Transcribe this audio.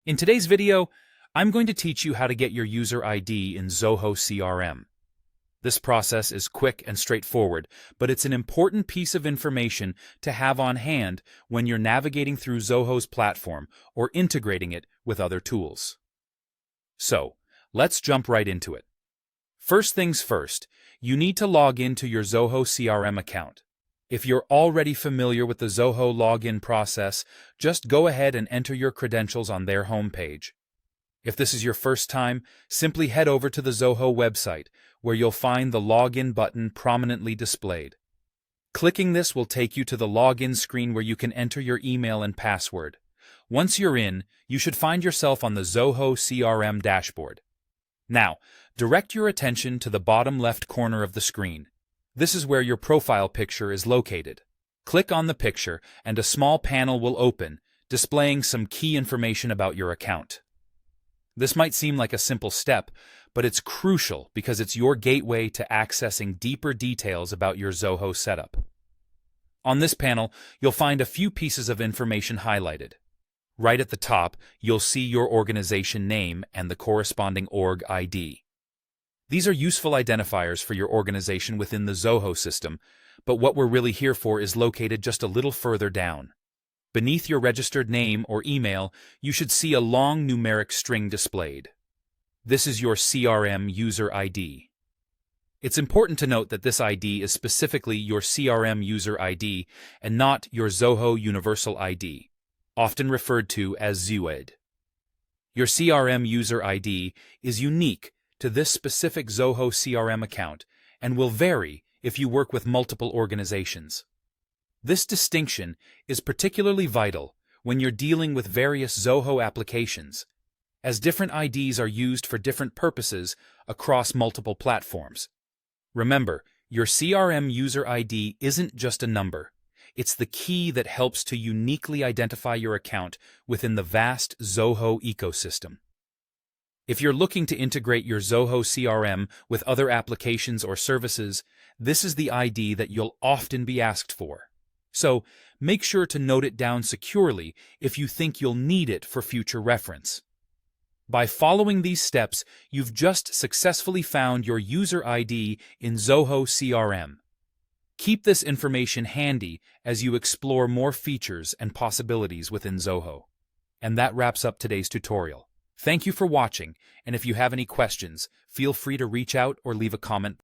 In today's video, I'm going to teach you how to get your user ID in Zoho CRM. This process is quick and straightforward, but it's an important piece of information to have on hand when you're navigating through Zoho's platform or integrating it with other tools. So, let's jump right into it. First things first, you need to log into your Zoho CRM account. If you're already familiar with the Zoho login process, just go ahead and enter your credentials on their homepage. If this is your first time, simply head over to the Zoho website, where you'll find the login button prominently displayed. Clicking this will take you to the login screen where you can enter your email and password. Once you're in, you should find yourself on the Zoho CRM dashboard. Now, direct your attention to the bottom left corner of the screen. This is where your profile picture is located. Click on the picture and a small panel will open, displaying some key information about your account. This might seem like a simple step, but it's crucial because it's your gateway to accessing deeper details about your Zoho setup. On this panel, you'll find a few pieces of information highlighted. Right at the top, you'll see your organization name and the corresponding org ID. These are useful identifiers for your organization within the Zoho system, but what we're really here for is located just a little further down. Beneath your registered name or email, you should see a long numeric string displayed. This is your CRM user ID. It's important to note that this ID is specifically your CRM user ID and not your Zoho Universal ID, often referred to as ZUID. Your CRM user ID is unique to this specific Zoho CRM account and will vary if you work with multiple organizations. This distinction is particularly vital when you're dealing with various Zoho applications, as different IDs are used for different purposes across multiple platforms. Remember, your CRM user ID isn't just a number. It's the key that helps to uniquely identify your account within the vast Zoho ecosystem. If you're looking to integrate your Zoho CRM with other applications or services, this is the ID that you'll often be asked for. So, make sure to note it down securely if you think you'll need it for future reference. By following these steps, you've just successfully found your user ID in Zoho CRM. Keep this information handy as you explore more features and possibilities within Zoho. And that wraps up today's tutorial. Thank you for watching, and if you have any questions, feel free to reach out or leave a comment.